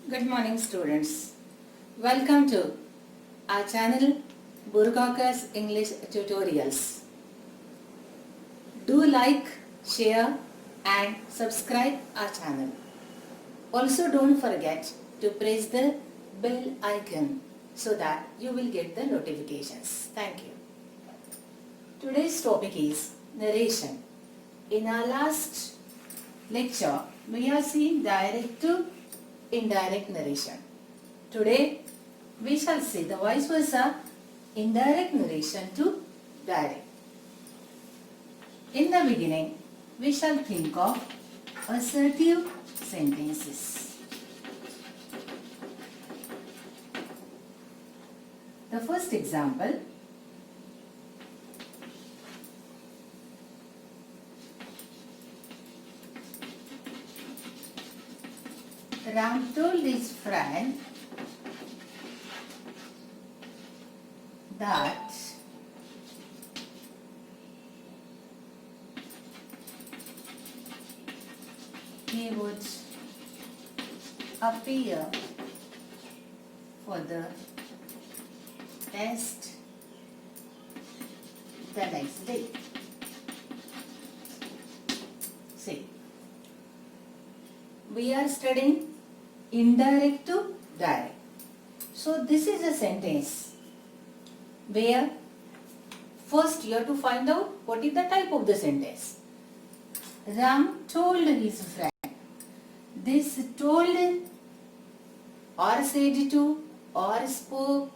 Good morning students. Welcome to our channel Burgakas English Tutorials. Do like, share and subscribe our channel. Also don't forget to press the bell icon so that you will get the notifications. Thank you. Today's topic is narration. In our last lecture, we have seen direct to indirect narration. Today, we shall see the vice versa, indirect narration to direct. In the beginning, we shall think of assertive sentences. The first example, Ram told his friend that he would appear for the test the next day. See, we are studying indirect to direct. So this is a sentence where first you have to find out what is the type of the sentence. Ram told his friend. This told or said to or spoke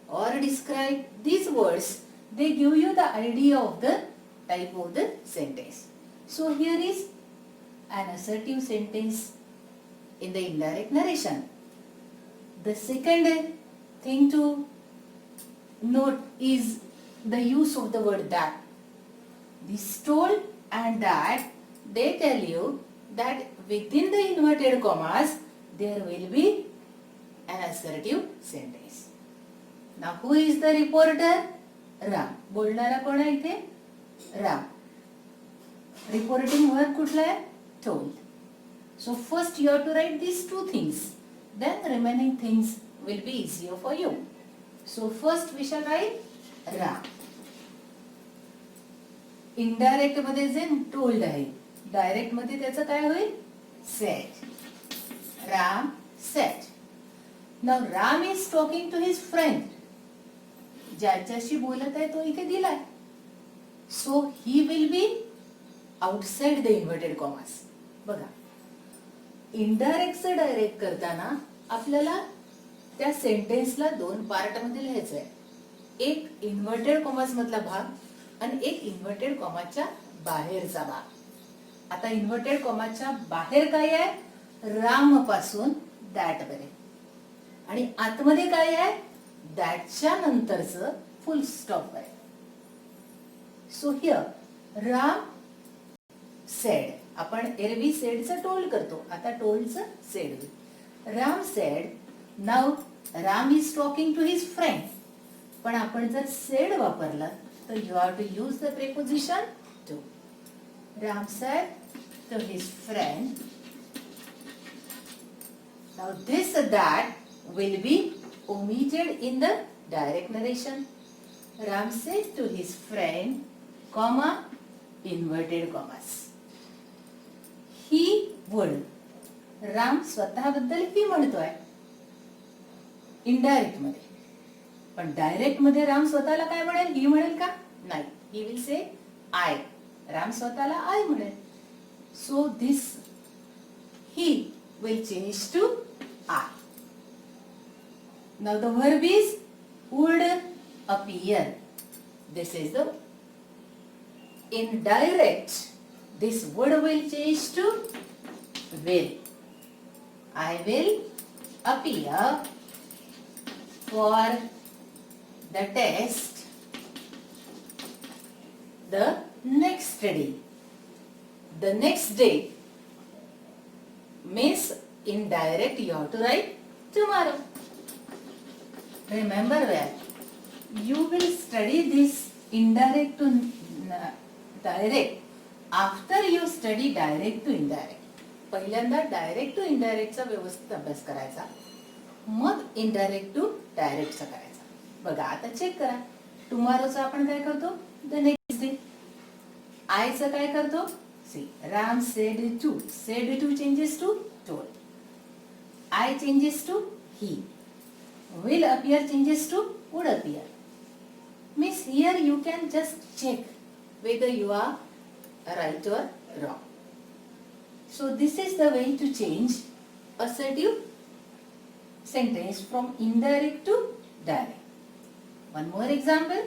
or described, these words, they give you the idea of the type of the sentence. So here is an assertive sentence in the indirect narration. The second thing to note is the use of the word that. This told and that, they tell you that within the inverted commas there will be an assertive sentence. Now who is the reporter? Ram. बोलणारा कोण आहे इथे? Ram. Reporting verb कुठला आहे? Told. So first you have to write these two things. Then remaining things will be easier for you. So first we shall write Ram. Indirect मध्ये जे told आहे, direct मध्ये त्याचं काय होईल? Said. Ram said. Now Ram is talking to his friend. ज्याच्याशी बोलत आहे तो इथे दिलाय. So he will be outside the inverted commas. बघा. इनडायरेक्टचं डायरेक्ट करताना आपल्याला त्या सेंटेन्सला दोन पार्ट मध्ये लिहायचं आहे. एक इन्व्हर्टेड कॉमास मधला भाग आणि एक इन्व्हर्टेड कॉमाच्या बाहेरचा भाग. आता इन्व्हर्टेड कॉमाच्या बाहेर काय आहे? राम पासून दॅट पर्यंत आणि आतमध्ये काय आहे? दॅटच्या नंतरचं फुल स्टॉप आहे. So here Ram said. आपण एरवी सेडचं टोल्ड करतो, आता टोल्डचं सेड होईल. Ram said. Now Ram is talking to his friend. पण आपण जर सेड वापरला तर you have to use the preposition to. Ram said to his friend. Now this that will be omitted in the direct narration. Ram said to his friend, comma, inverted commas. He would. Ram स्वतःबद्दल ही म्हणतोय indirect मध्ये. पण direct मध्ये राम स्वतःला काय म्हणेल? ही म्हणेल का? नाही. ही विल से आय. राम स्वतःला आय म्हणेल. So this he will change to I. Now the verb is would appear. This is the indirect. This would will change to will. I will appear for the test the next day. The next day means indirect, you have to write tomorrow. Remember where you will study this indirect to direct after you study direct to indirect. पहिल्यांदा direct to इनडायरेक्टचा व्यवस्थित अभ्यास करायचा, मग indirect to डायरेक्टचा करायचा. बघा आता check करा. टुमॉरोचं आपण काय करतो? The next day. आयचं काय करतो? See, Ram said to changes to told. I changes to he. Will appear changes to would appear. Means here you can just check whether you are right or wrong. So this is the way to change assertive sentence from indirect to direct. One more example.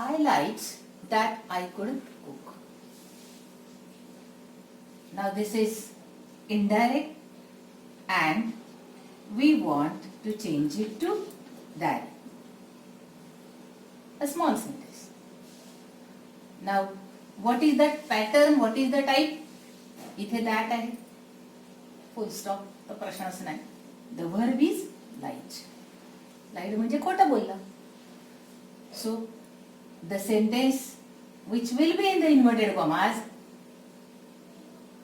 I liked that I could cook. Now this is indirect and we want to change it to direct. A small sentence. Now what is that pattern? What is the type? इथे that आहे. Full stop. तो प्रश्नच नाही. The verb is lied. Lied म्हणजे खोटं बोलला. So the sentence which will be in the inverted commas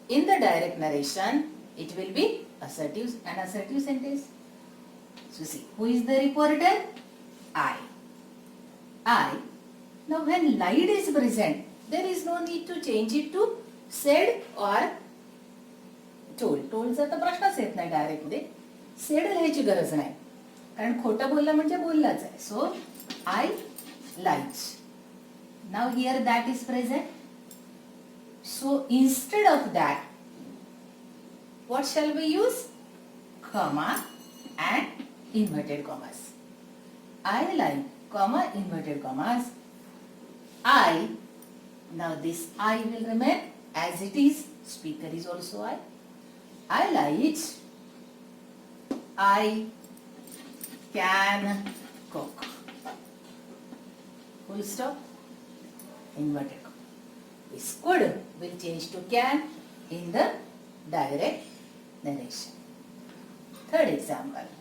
in the direct narration, it will be assertive, an assertive sentence. So see, who is the reporter? I. Now when lied is present, there is no need to change it to said or told. Toldचा तर प्रश्नच येत नाही direct मध्ये. said लिहायची गरज नाही, कारण खोटं बोलला म्हणजे बोललाच आहे. So I lied. Now here that is present. So instead of that, what shall we use? Comma and inverted commas. I like, comma, inverted commas. I, now this I will remain as it is. Speaker is also I. I like, I can cook. Full stop. Inverted comma. This could will change to can in the direct narration. Third example.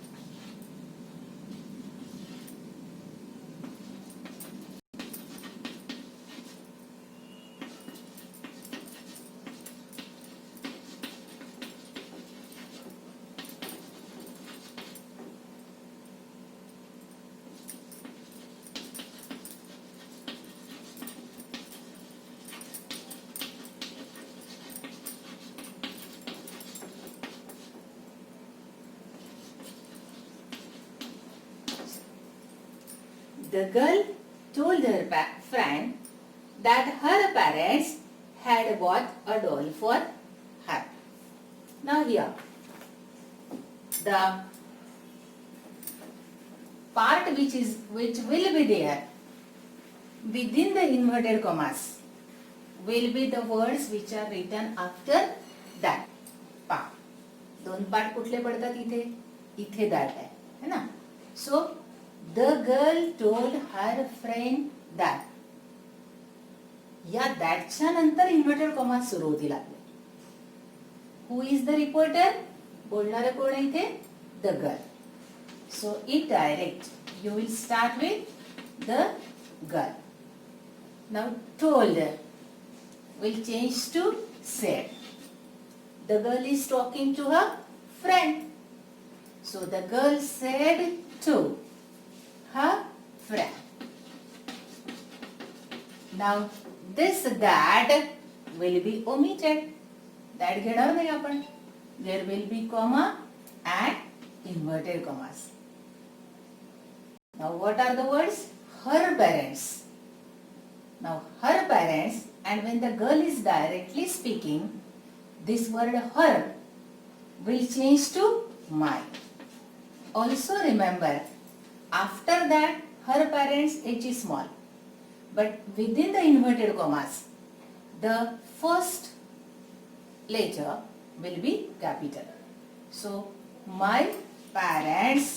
The girl told her friend that her parents had bought a doll for her. Now here, the part which will be there within the inverted commas will be the words which are written after that part. दोन part कुठले पडतात इथे? इथे that आहे, है ना? So the girl told her friend that. या दॅटच्या नंतर इन्व्हर्टेड कॉमा सुरू होतील आपले. Who is the reporter? बोलणारे कोण आहे इथे? The girl. So in direct you will start with the girl. Now told will change to said. The girl is talking to her friend. So the girl said to her friend. Now this that will be omitted. That घेणार नाही आपण. There will be comma and inverted commas. Now what are the words? Her parents. Now her parents, and when the girl is directly speaking, this word her will change to my. Also remember, after that her parents h is small, but within the inverted commas the first letter will be capital. So my parents,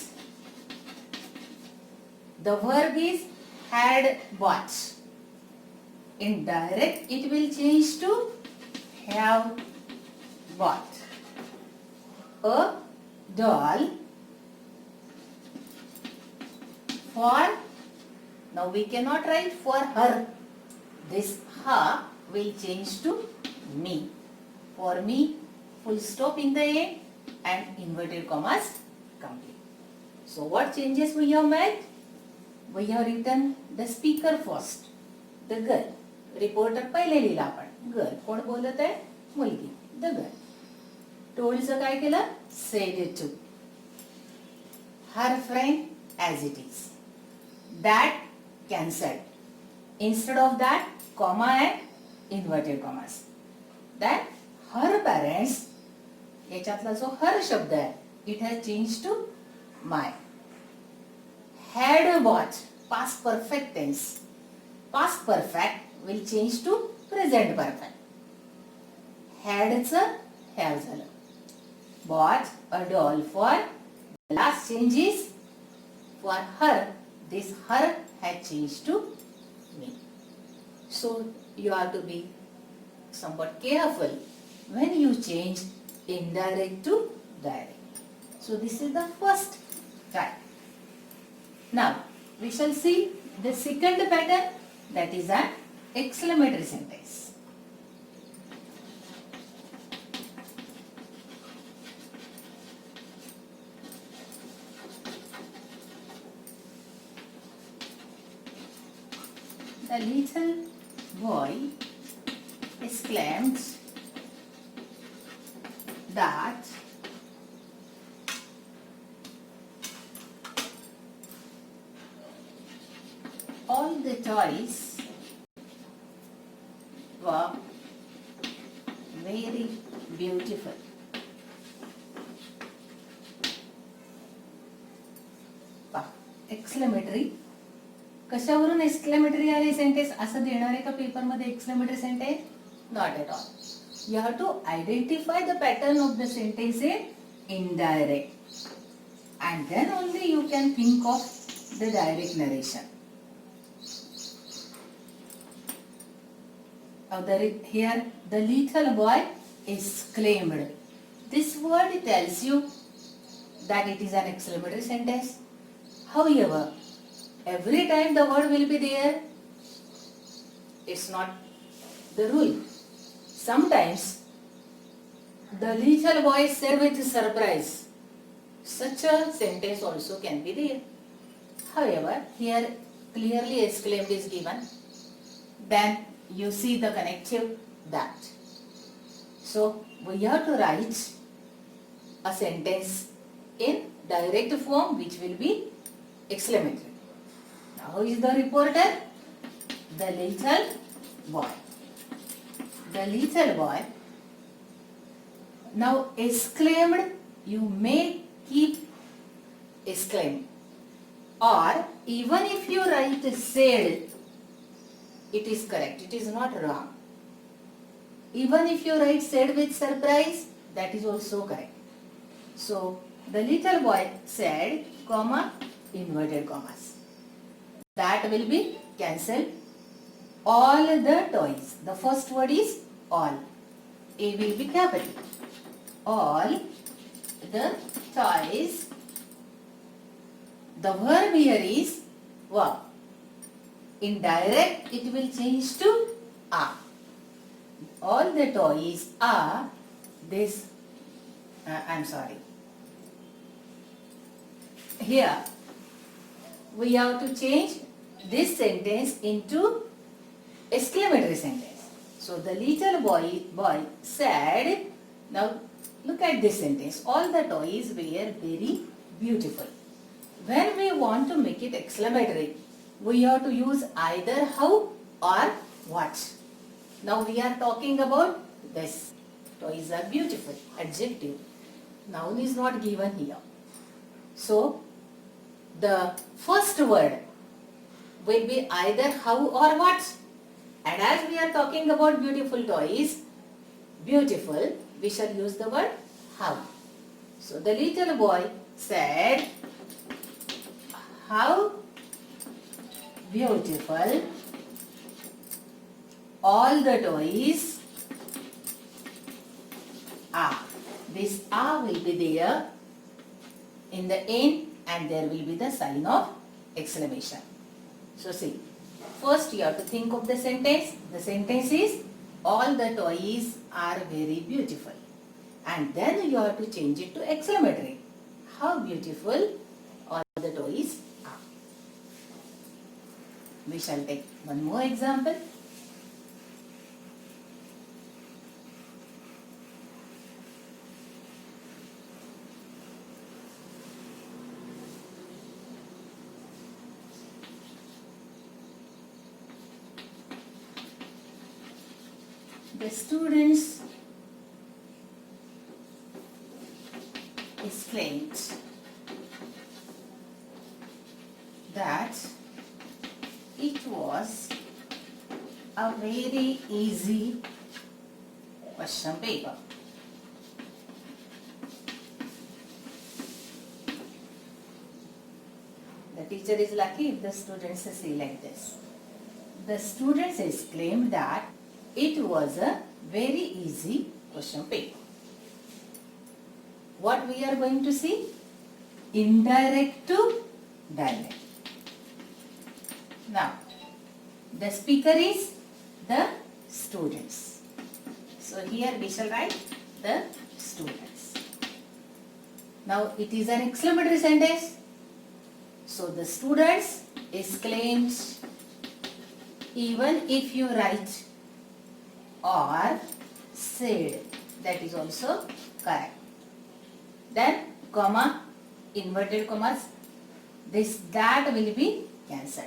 the verb is had bought. In direct, it will change to have bought. A doll for, now we cannot write for her. This ha will change to me. For me, full stop in the end and inverted commas complete. So what changes we have made? We have written the speaker first, the girl. Reporter पहिले लिहिला आपण girl. कोण बोलत आहे? मुलगी, the girl. टोल्डचं काय केलं? Said to. Her friend as it is. That cancelled. Instead of that, comma and inverted commas. That her parents, याच्यातला जो हर शब्द आहे, it has changed to my. Had bought, past perfect tense. Past perfect will change to present perfect. Hadचं have झालं. Bought a doll for, the last change is for her. This her had changed to me. So you have to be somewhat careful when you change indirect to direct. So this is the first type. Now we shall see the second pattern, that is an exclamatory sentence. The little boy exclaimed that all the toys were very beautiful. Exclamatory. कशावरून exclamatory आले sentence असं देणार आहे का paper मध्ये exclamatory sentence? Not at all. You have to identify the pattern of the sentence in indirect and then only you can think of the direct narration. Here the little boy exclaimed. This word tells you that it is an exclamatory sentence. However, every time the word will be there, it's not the rule. Sometimes the little boy said with surprise. Such a sentence also can be there. However, here clearly exclaimed is given. Then you see the connective that. So we have to write a sentence in direct form which will be exclamatory. Now who is the reporter? The little boy. The little boy. Now exclaimed, you may keep exclaim. Or even if you write said, it is correct. It is not wrong. Even if you write said with surprise, that is also correct. So the little boy said, comma, inverted commas. That will be cancelled. All the toys. The first word is all. A will be capital. All the toys. The verb here is were. In direct, it will change to are. All the toys are this. I'm sorry. Here, we have to change this sentence into exclamatory sentence. So the little boy said. Now look at this sentence. All the toys were very beautiful. When we want to make it exclamatory, we have to use either how or what. Now we are talking about this. Toys are beautiful. Adjective. Noun is not given here. So the first word will be either how or what. And as we are talking about beautiful toys, beautiful, we shall use the word how. So the little boy said, how beautiful all the toys are. This are will be there in the end and there will be the sign of exclamation. So see, first you have to think of the sentence. The sentence is all the toys are very beautiful. And then you have to change it to exclamatory. How beautiful all the toys are. We shall take one more example. The students exclaimed that it was a very easy question paper. The teacher is lucky if the students say like this. The students exclaimed that it was a very easy question paper. What we are going to see? Indirect to direct. Now, the speaker is the students. So here we shall write the students. Now it is an exclamatory sentence. So the students exclaimed, even if you write or said, that is also correct. Then comma, inverted commas, that will be cancelled.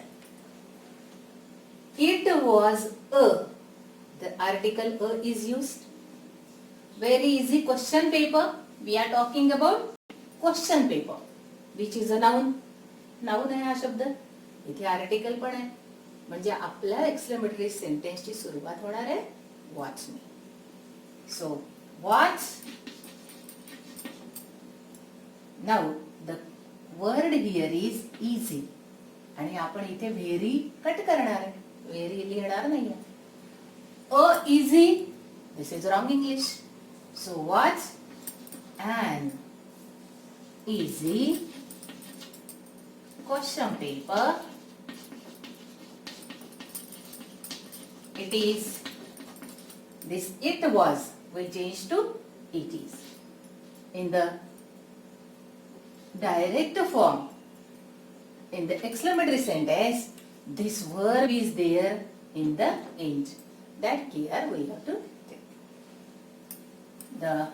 It was a, the article a is used. Very easy question paper. We are talking about question paper, which is a noun. Noun आहे हा शब्द. इथे article पण आहे. म्हणजे आपल्या exclamatory सेंटेन्सची सुरुवात होणार आहे वॉचने. So watch. Now the word here is easy आणि आपण इथे व्हेरी कट करणार आहे. व्हेरी लिहिणार नाहीये. A easy, this is wrong English. So watch an easy question paper. It is, this it was will change to it is. In the direct form, in the exclamatory sentence, this verb is there in the end. That care we have to take. The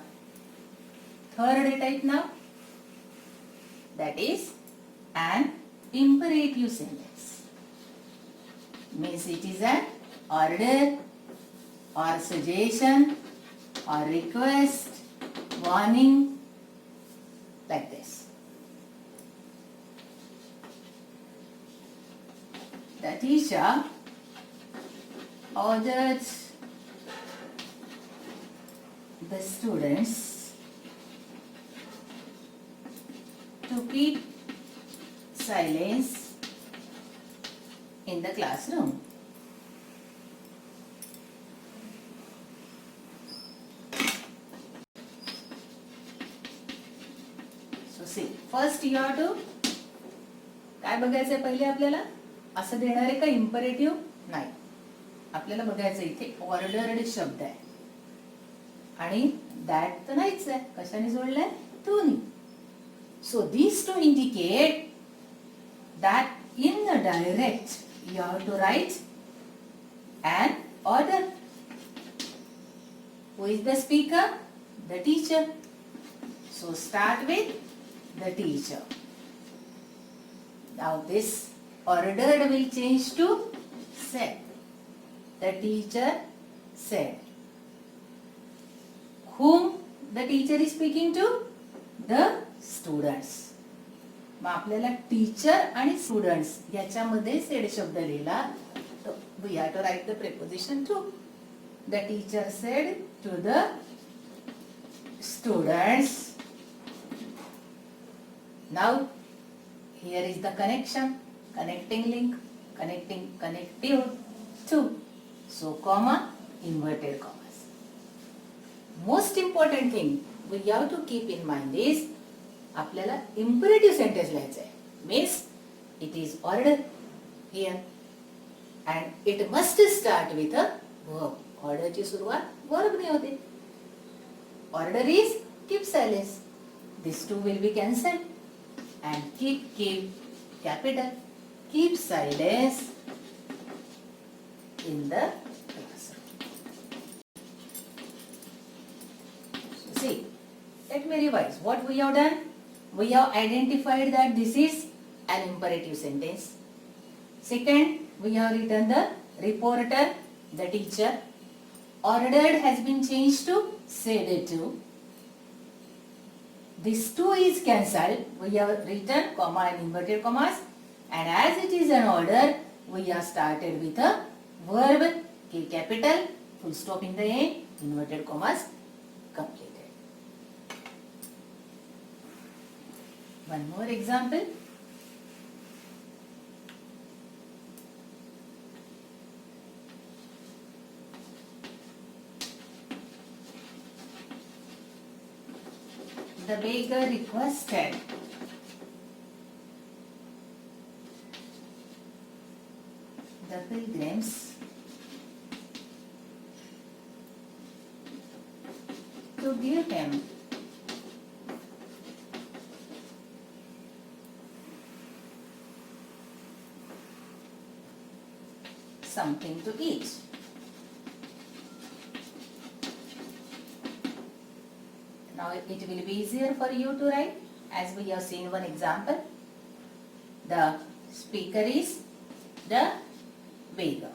third type now, that is an imperative sentence. Means it is an order or suggestion or request, warning, like this. The teacher ordered the students to keep silence in the classroom. So see, first you have to काय बघायचंय पहिले आपल्याला. असं देणार आहे का imperative? नाही. आपल्याला बघायचं इथे ऑर्डर्ड शब्द आहे आणि दॅट तर नाहीच आहे. कशाने जोडलंय? टू नी. So these two indicate that in the direct you have to write an order. Who is the speaker? The teacher. So start with the teacher. Now this ordered will change to said. The teacher said. Whom the teacher is speaking to? The students. मग आपल्याला teacher आणि students याच्यामध्ये said शब्द लिहिला तर we have to write the preposition to. The teacher said to the students. Now here is the connection, connecting link, connecting, connective to. So comma, inverted commas. Most important thing we have to keep in mind is आपल्याला imperative sentence लिहायचं आहे. Means it is order here and it must start with a verb. Order ची सुरुवात verb ने होते. Order is keep silence. These two will be cancelled and keep capital. Keep silence in the classroom. So see, let me revise what we have done. We have identified that this is an imperative sentence. Second, we have written the reporter, the teacher. Ordered has been changed to said to. This two is cancelled. We have written comma and inverted commas. And as it is an order, we have started with a verb, K capital, full stop in the end, inverted commas, completed. One more example. The baker requested the pilgrims to give him something to eat. Now it will be easier for you to write as we have seen one example. The speaker is the baker.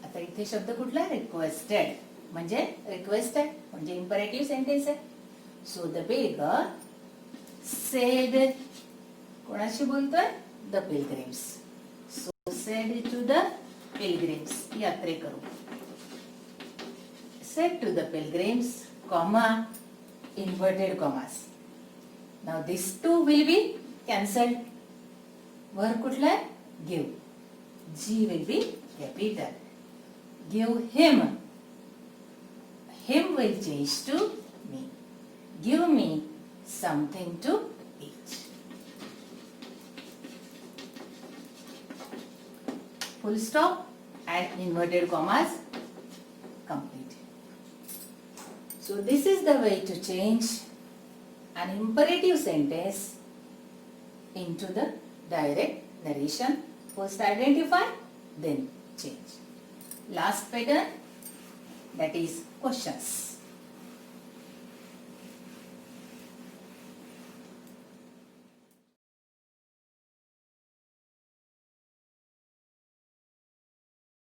आता इथे शब्द कुठला requested म्हणजे requested म्हणजे imperative sentence आहे. So the beggar said कोणाशी बोलतोय the pilgrims. So said to the pilgrims यात्रेकरू. Said to the pilgrims, comma, inverted commas. Now these two will be cancelled. Verb कुठला आहे? Give. G will be capital. Give him. Him will change to me. Give me something to eat. Full stop and inverted commas complete. So this is the way to change an imperative sentence into the direct narration. First identify, then change. Last pattern, that is questions.